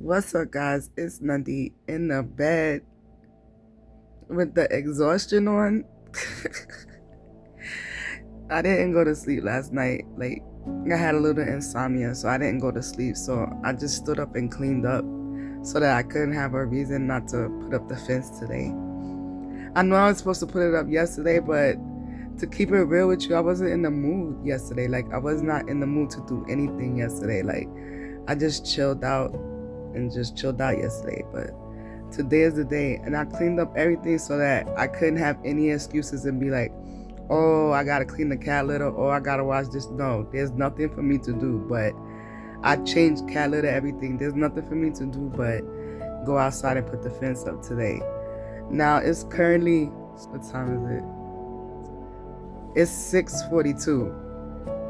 What's up, guys? It's Nun-Dee in the bed with the exhaustion on. I didn't go to sleep last night. Like, I had a little insomnia, so I didn't go to sleep. So I just stood up and cleaned up so that I couldn't have a reason not to put up the fence today. I know I was supposed to put it up yesterday, but to keep it real with you, I wasn't in the mood yesterday. Like, I was not in the mood to do anything yesterday. Like, I just chilled out yesterday, but today is the day, and I cleaned up everything so that I couldn't have any excuses and be like, oh, I gotta clean the cat litter, or I gotta wash this. No, there's nothing for me to do, but I changed cat litter, everything. There's nothing for me to do but go outside and put the fence up today. Now it's currently, what time is it? It's 6:42.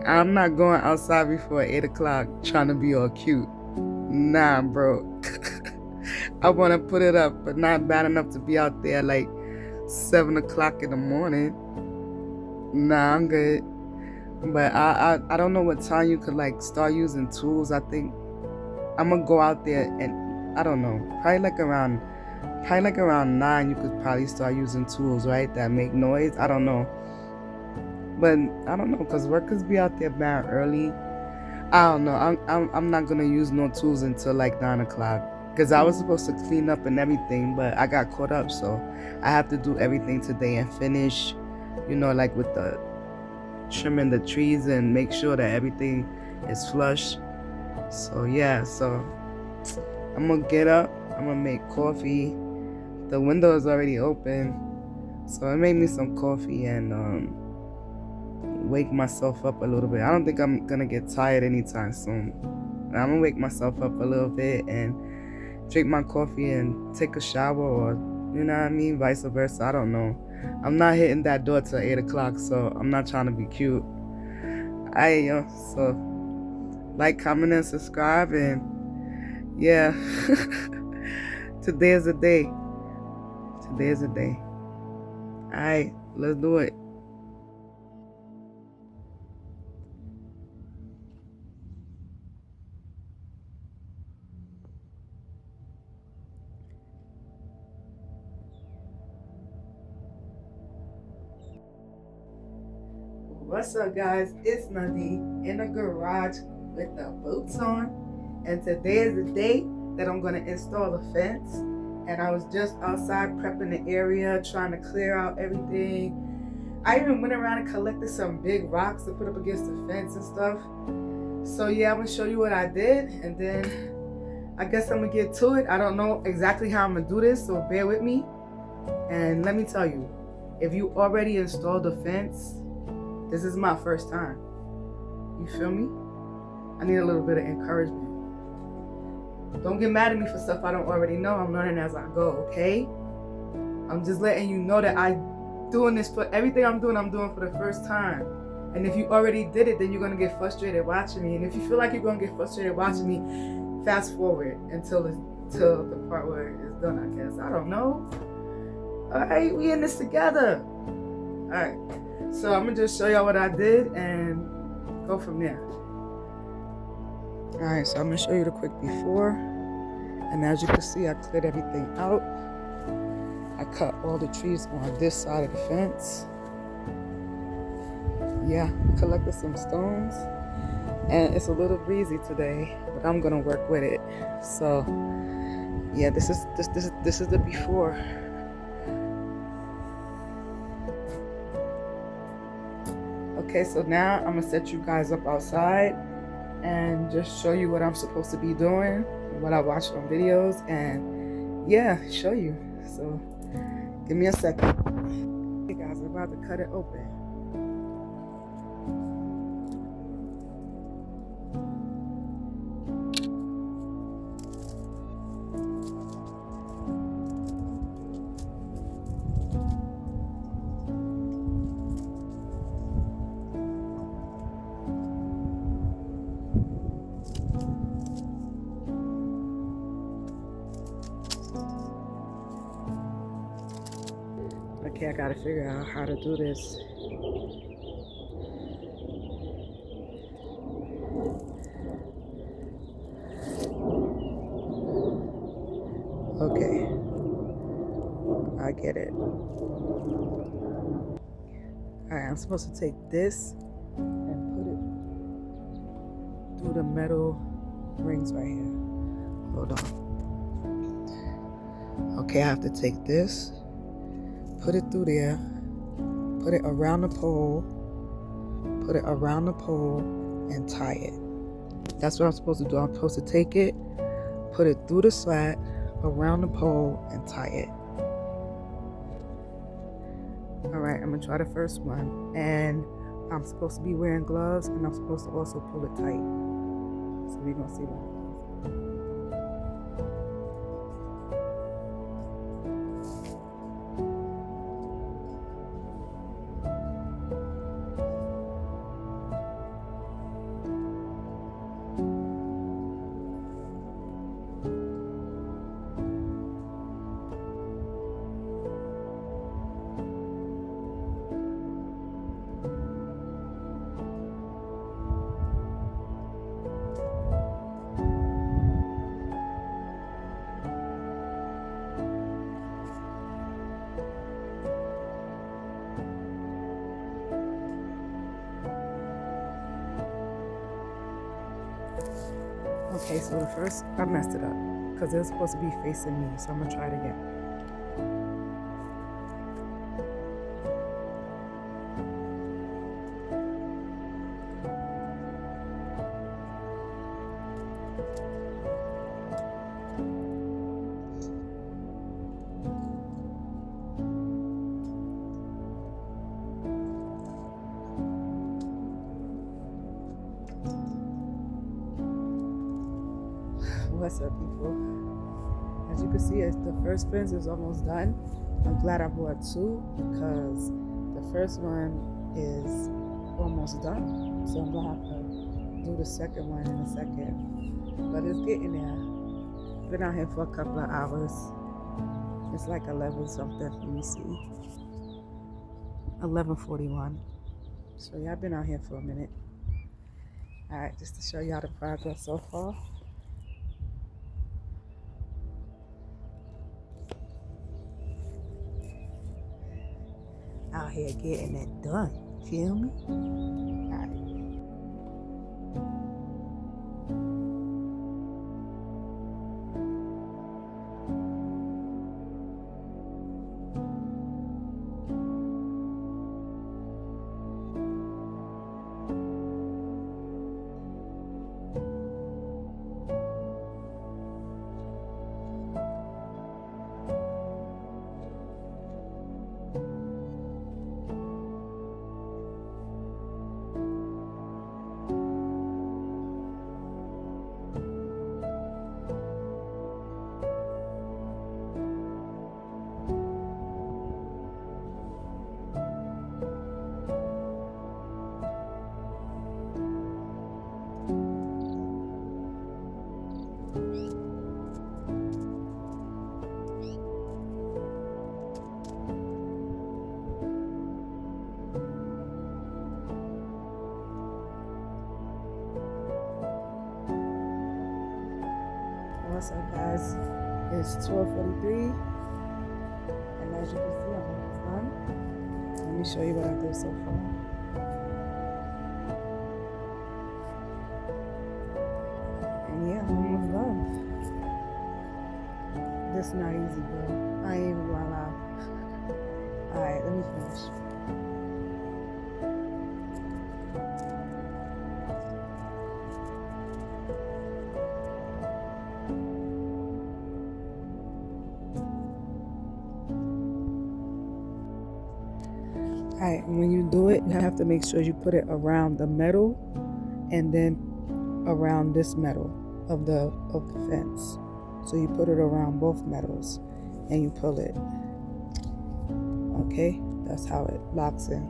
I'm not going outside before 8 o'clock trying to be all cute. Nah, bro. I want to put it up, but not bad enough to be out there like 7 o'clock in the morning. Nah, I'm good. But I don't know what time you could like start using tools. I think I'm gonna go out there and I don't know, probably like around 9 you could probably start using tools, right? That make noise. I don't know. But I don't know, because workers be out there bad early. I don't know. I'm not gonna use no tools until like 9 o'clock, because I was supposed to clean up and everything, but I got caught up, so I have to do everything today and finish, like with the trimming the trees and make sure that everything is flush. So yeah, so I'm gonna get up. I'm gonna make coffee. The window is already open, so I made me some coffee and wake myself up a little bit. I don't think I'm gonna get tired anytime soon. I'm gonna wake myself up a little bit and drink my coffee and take a shower, or you know what I mean, vice versa. I don't know. I'm not hitting that door till 8 o'clock, so I'm not trying to be cute. So like, comment, and subscribe, and yeah. Today is the day. Today is the day. Alright, let's do it. What's up, guys? It's Nun-Dee in the garage with the boots on, and today is the day that I'm gonna install the fence. And I was just outside prepping the area, trying to clear out everything. I even went around and collected some big rocks to put up against the fence and stuff. So yeah, I'm gonna show you what I did, and then I guess I'm gonna get to it. I don't know exactly how I'm gonna do this, so bear with me. And let me tell you, if you already installed the fence, this is my first time. You feel me? I need a little bit of encouragement. Don't get mad at me for stuff I don't already know. I'm learning as I go, okay? I'm just letting you know that I'm doing this for everything I'm doing for the first time. And if you already did it, then you're gonna get frustrated watching me. And if you feel like you're gonna get frustrated watching me, fast forward till the part where it's done, I guess. I don't know. All right, we in this together. All right. So I'm gonna just show y'all what I did and go from there. Alright, so I'm gonna show you the quick before. And as you can see, I cleared everything out. I cut all the trees on this side of the fence. Yeah, collected some stones. And it's a little breezy today, but I'm gonna work with it. So yeah, this is the before. Okay, so now I'm gonna set you guys up outside and just show you what I'm supposed to be doing, what I watched on videos, and yeah, show you. So give me a second. Hey guys, we're about to cut it open. Okay, I gotta figure out how to do this. Okay, I get it. Alright, I'm supposed to take this and put it through the metal rings right here. Hold on. Okay, I have to take this, put it through there, put it around the pole, and tie it. That's what I'm supposed to do. I'm supposed to take it, put it through the slat, around the pole, and tie it. Alright, I'm gonna try the first one. And I'm supposed to be wearing gloves, and I'm supposed to also pull it tight. So we're gonna see what happens. Okay, so the first, I messed it up because it was supposed to be facing me, so I'm gonna try it again. What's up, people? As you can see, the first fence is almost done. I'm glad I bought two because the first one is almost done. So I'm gonna have to do the second one in a second. But it's getting there. Been out here for a couple of hours. It's like 11 something. Let me see. 11:41. So yeah, I've been out here for a minute. Alright, just to show y'all the progress so far. Out here getting it done. Feel me? Alright. What's up, guys? It's 12:43, and as you can see, I'm almost done. Let me show you what I did so far. And yeah, I'm almost done. This not easy, bro. I ain't even gonna lie. Alright, let me finish. Alright, when you do it, you have to make sure you put it around the metal and then around this metal of the fence. So you put it around both metals and you pull it. Okay, that's how it locks in.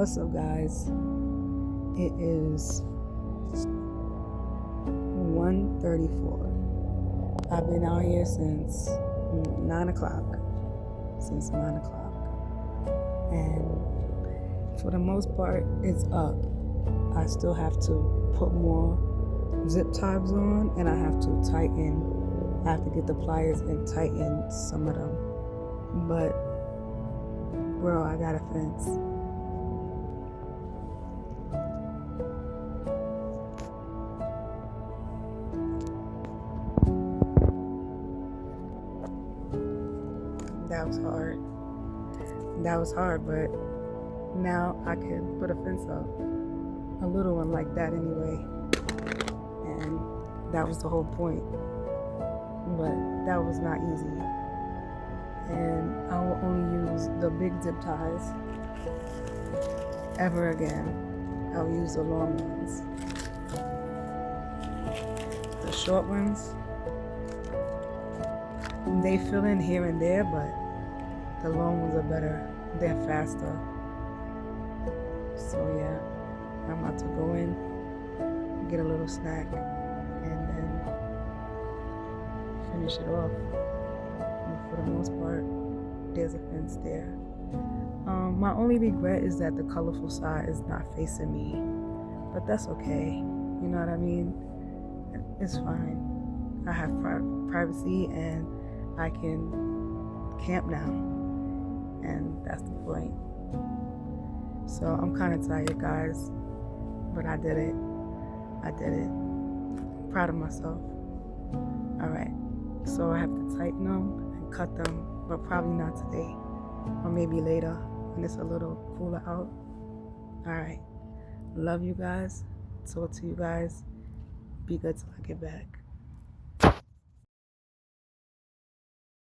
What's up, guys? It is 1:34. I've been out here since 9 o'clock. And for the most part, it's up. I still have to put more zip ties on, and I have to get the pliers and tighten some of them. But, bro, I got a fence. That was hard, but now I can put a fence up. A little one like that anyway. And that was the whole point. But that was not easy. And I will only use the big zip ties ever again. I'll use the long ones. The short ones, they fill in here and there, but the long ones are better. They're faster. So yeah, I'm about to go in, get a little snack, and then finish it off. And for the most part, there's a fence there. My only regret is that the colorful side is not facing me, but that's okay. You know what I mean? It's fine. I have privacy, and I can camp now, and that's the point. So I'm kind of tired, guys, but I did it. Proud of myself. All right, so I have to tighten them and cut them, but probably not today, or maybe later when it's a little cooler out. All right, love you guys. Talk to you guys. Be good till I get back.